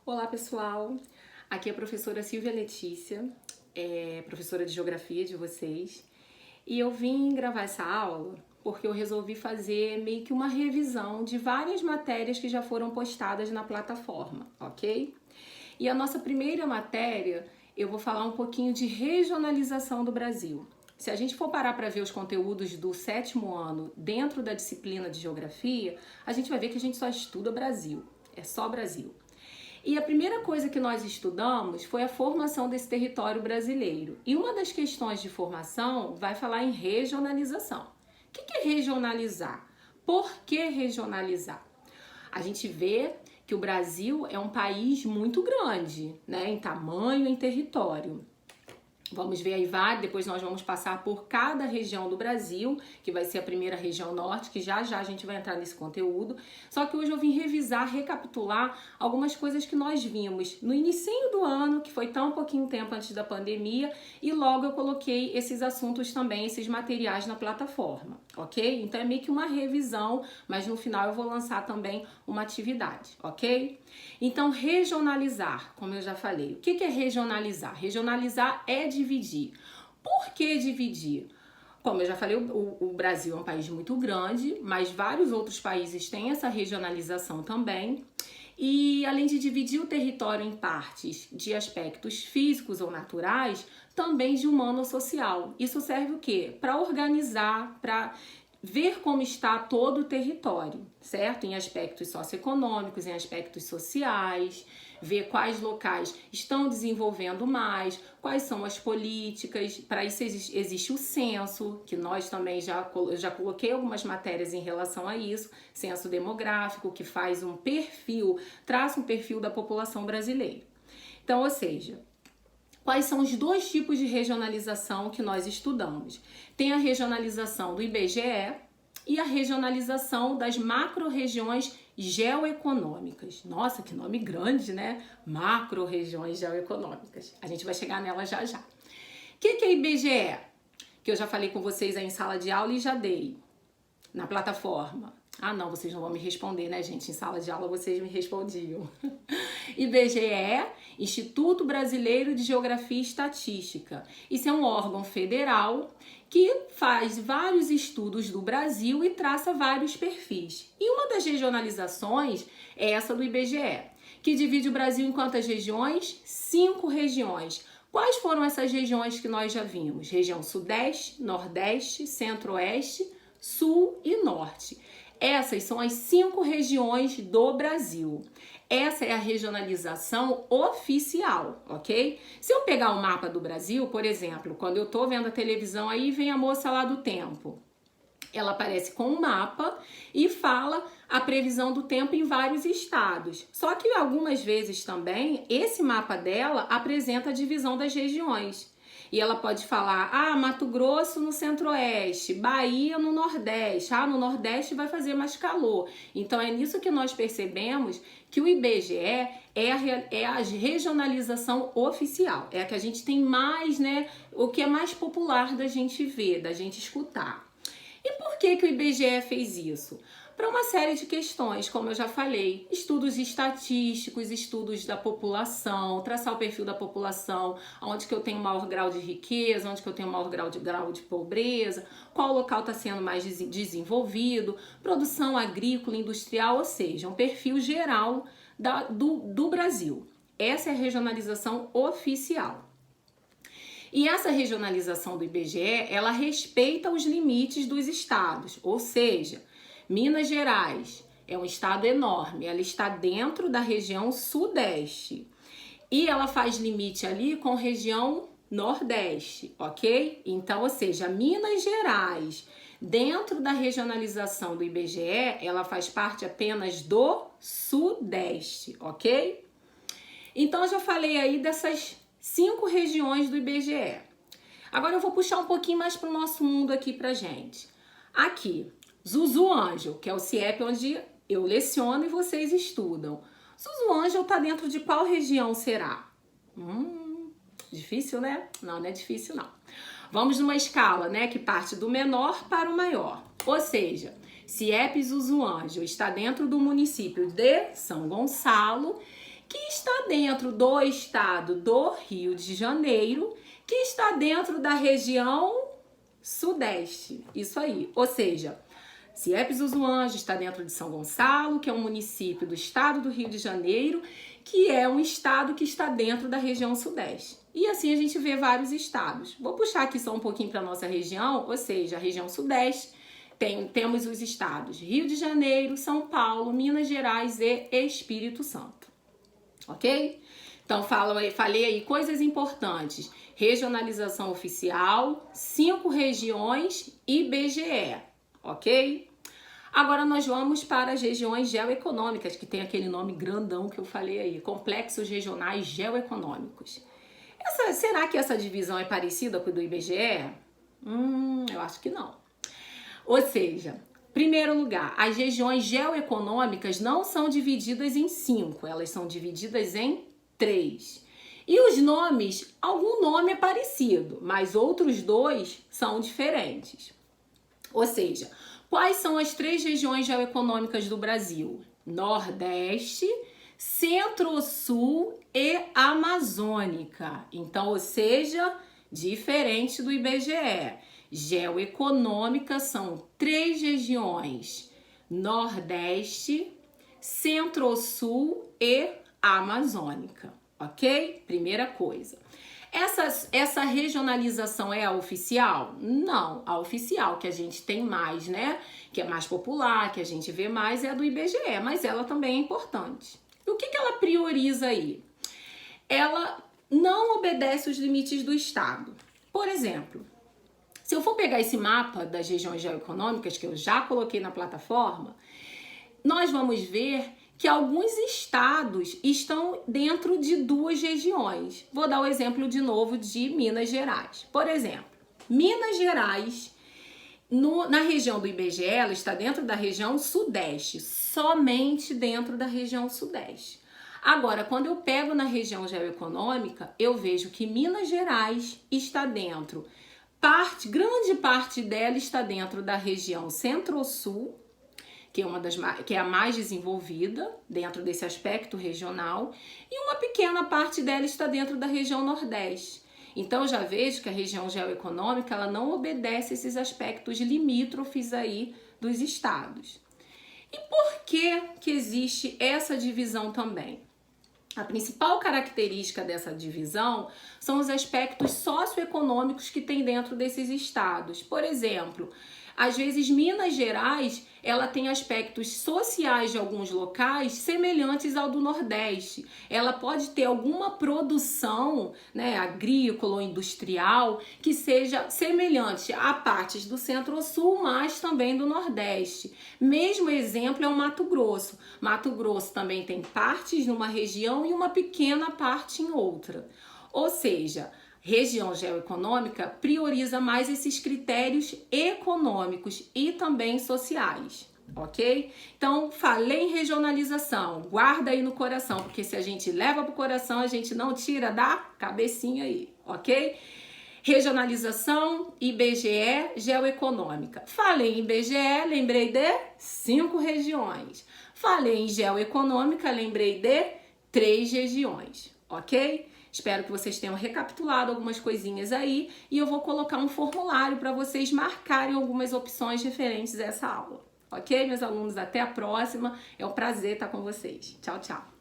Olá pessoal, aqui é a professora Silvia Letícia, professora de Geografia de vocês, e eu vim gravar essa aula porque eu resolvi fazer meio que uma revisão de várias matérias que já foram postadas na plataforma, ok? E a nossa primeira matéria, eu vou falar um pouquinho de regionalização do Brasil. Se a gente for parar para ver os conteúdos do 7º ano dentro da disciplina de Geografia, a gente vai ver que a gente só estuda Brasil, é só Brasil. E a primeira coisa que nós estudamos foi a formação desse território brasileiro. E uma das questões de formação vai falar em regionalização. O que é regionalizar? Por que regionalizar? A gente vê que o Brasil é um país muito grande, né, em tamanho e em território. Vamos ver aí depois nós vamos passar por cada região do Brasil, que vai ser a primeira região norte, que já a gente vai entrar nesse conteúdo. Só que hoje eu vim revisar, recapitular algumas coisas que nós vimos no início do ano, que foi tão pouquinho tempo antes da pandemia, e logo eu coloquei esses assuntos também, esses materiais na plataforma, ok? Então é meio que uma revisão, mas no final eu vou lançar também uma atividade, ok? Então regionalizar, como eu já falei, o que é regionalizar? Regionalizar é dividir. Por que dividir? Como eu já falei, o Brasil é um país muito grande, mas vários outros países têm essa regionalização também. E além de dividir o território em partes de aspectos físicos ou naturais, também de humano-social. Isso serve o quê? Para organizar, para ver como está todo o território, certo? Em aspectos socioeconômicos, em aspectos sociais, ver quais locais estão desenvolvendo mais, quais são as políticas. Para isso existe o censo, que nós também já coloquei algumas matérias em relação a isso, censo demográfico, que faz um perfil, traça um perfil da população brasileira. Então, ou seja, quais são os dois tipos de regionalização que nós estudamos? Tem a regionalização do IBGE e a regionalização das macro-regiões geoeconômicas. Nossa, que nome grande, né? Macro-regiões geoeconômicas. A gente vai chegar nela já. O que é IBGE? Que eu já falei com vocês aí em sala de aula e já dei na plataforma. Ah, não, vocês não vão me responder, né, gente? Em sala de aula vocês me respondiam. IBGE, Instituto Brasileiro de Geografia e Estatística. Isso é um órgão federal que faz vários estudos do Brasil e traça vários perfis. E uma das regionalizações é essa do IBGE, que divide o Brasil em quantas regiões? 5 regiões. Quais foram essas regiões que nós já vimos? Região Sudeste, Nordeste, Centro-Oeste, Sul e Norte. Essas são as 5 regiões do Brasil. Essa é a regionalização oficial, ok? Se eu pegar o mapa do Brasil, por exemplo, quando eu tô vendo a televisão, aí vem a moça lá do tempo. Ela aparece com um mapa e fala a previsão do tempo em vários estados. Só que algumas vezes também, esse mapa dela apresenta a divisão das regiões. E ela pode falar, Mato Grosso no Centro-Oeste, Bahia no Nordeste, no Nordeste vai fazer mais calor. Então é nisso que nós percebemos que o IBGE é a regionalização oficial, é a que a gente tem mais, né, o que é mais popular da gente ver, da gente escutar. E por que o IBGE fez isso? Para uma série de questões, como eu já falei, estudos estatísticos, estudos da população, traçar o perfil da população, onde que eu tenho maior grau de riqueza, onde que eu tenho maior grau de pobreza, qual local está sendo mais desenvolvido, produção agrícola, industrial, ou seja, um perfil geral do Brasil. Essa é a regionalização oficial. E essa regionalização do IBGE, ela respeita os limites dos estados, ou seja, Minas Gerais é um estado enorme, ela está dentro da região Sudeste e ela faz limite ali com a região Nordeste, ok? Então, ou seja, Minas Gerais, dentro da regionalização do IBGE, ela faz parte apenas do Sudeste, ok? Então, eu já falei aí dessas 5 regiões do IBGE. Agora eu vou puxar um pouquinho mais para o nosso mundo aqui pra gente. Aqui, Zuzuângel, que é o CIEP onde eu leciono e vocês estudam. Zuzuângel está dentro de qual região será? Difícil, né? Não é difícil, não. Vamos numa escala, né, que parte do menor para o maior. Ou seja, CIEP Zuzuângel está dentro do município de São Gonçalo, que está está dentro do estado do Rio de Janeiro, que está dentro da região sudeste. Isso aí. Ou seja, CIEP dos Anjos está dentro de São Gonçalo, que é um município do estado do Rio de Janeiro, que é um estado que está dentro da região sudeste. E assim a gente vê vários estados. Vou puxar aqui só um pouquinho para a nossa região, ou seja, a região sudeste. Temos os estados Rio de Janeiro, São Paulo, Minas Gerais e Espírito Santo. Ok? Então, falei aí coisas importantes. Regionalização oficial, 5 regiões e IBGE. Ok? Agora nós vamos para as regiões geoeconômicas, que tem aquele nome grandão que eu falei aí, complexos regionais geoeconômicos. Será que essa divisão é parecida com a do IBGE? Eu acho que não. Ou seja, primeiro lugar, as regiões geoeconômicas não são divididas em 5, elas são divididas em 3. E os nomes, algum nome é parecido, mas outros 2 são diferentes. Ou seja, quais são as 3 regiões geoeconômicas do Brasil? Nordeste, Centro-Sul e Amazônica. Então, ou seja, diferente do IBGE. Geoeconômica são 3 regiões: Nordeste, Centro-Sul e Amazônica. Ok? Primeira coisa. Essa regionalização é a oficial? Não, a oficial que a gente tem mais, né? Que é mais popular, que a gente vê mais, é a do IBGE, mas ela também é importante. E o que ela prioriza aí? Ela não obedece os limites do estado. Por exemplo, se eu for pegar esse mapa das regiões geoeconômicas que eu já coloquei na plataforma, nós vamos ver que alguns estados estão dentro de 2 regiões. Vou dar o exemplo de novo de Minas Gerais. Por exemplo, Minas Gerais, na região do IBGE, ela está dentro da região sudeste, somente dentro da região sudeste. Agora, quando eu pego na região geoeconômica, eu vejo que Minas Gerais está dentro, grande parte dela está dentro da região Centro-Sul, que é a mais desenvolvida dentro desse aspecto regional, e uma pequena parte dela está dentro da região Nordeste. Então, eu já vejo que a região geoeconômica ela não obedece esses aspectos limítrofes aí dos estados. E por que existe essa divisão também? A principal característica dessa divisão são os aspectos socioeconômicos que tem dentro desses estados. Por exemplo, às vezes Minas Gerais ela tem aspectos sociais de alguns locais semelhantes ao do Nordeste. Ela pode ter alguma produção, né, agrícola ou industrial que seja semelhante a partes do Centro-Sul, mas também do Nordeste. Mesmo exemplo é o Mato Grosso. Mato Grosso também tem partes numa região e uma pequena parte em outra. Ou seja, região geoeconômica prioriza mais esses critérios econômicos e também sociais, ok? Então, falei em regionalização, guarda aí no coração, porque se a gente leva para o coração, a gente não tira da cabecinha aí, ok? Regionalização, IBGE, geoeconômica. Falei em IBGE, lembrei de 5 regiões. Falei em geoeconômica, lembrei de 3 regiões, ok? Espero que vocês tenham recapitulado algumas coisinhas aí e eu vou colocar um formulário para vocês marcarem algumas opções referentes a essa aula. Ok, meus alunos? Até a próxima. É um prazer estar com vocês. Tchau, tchau.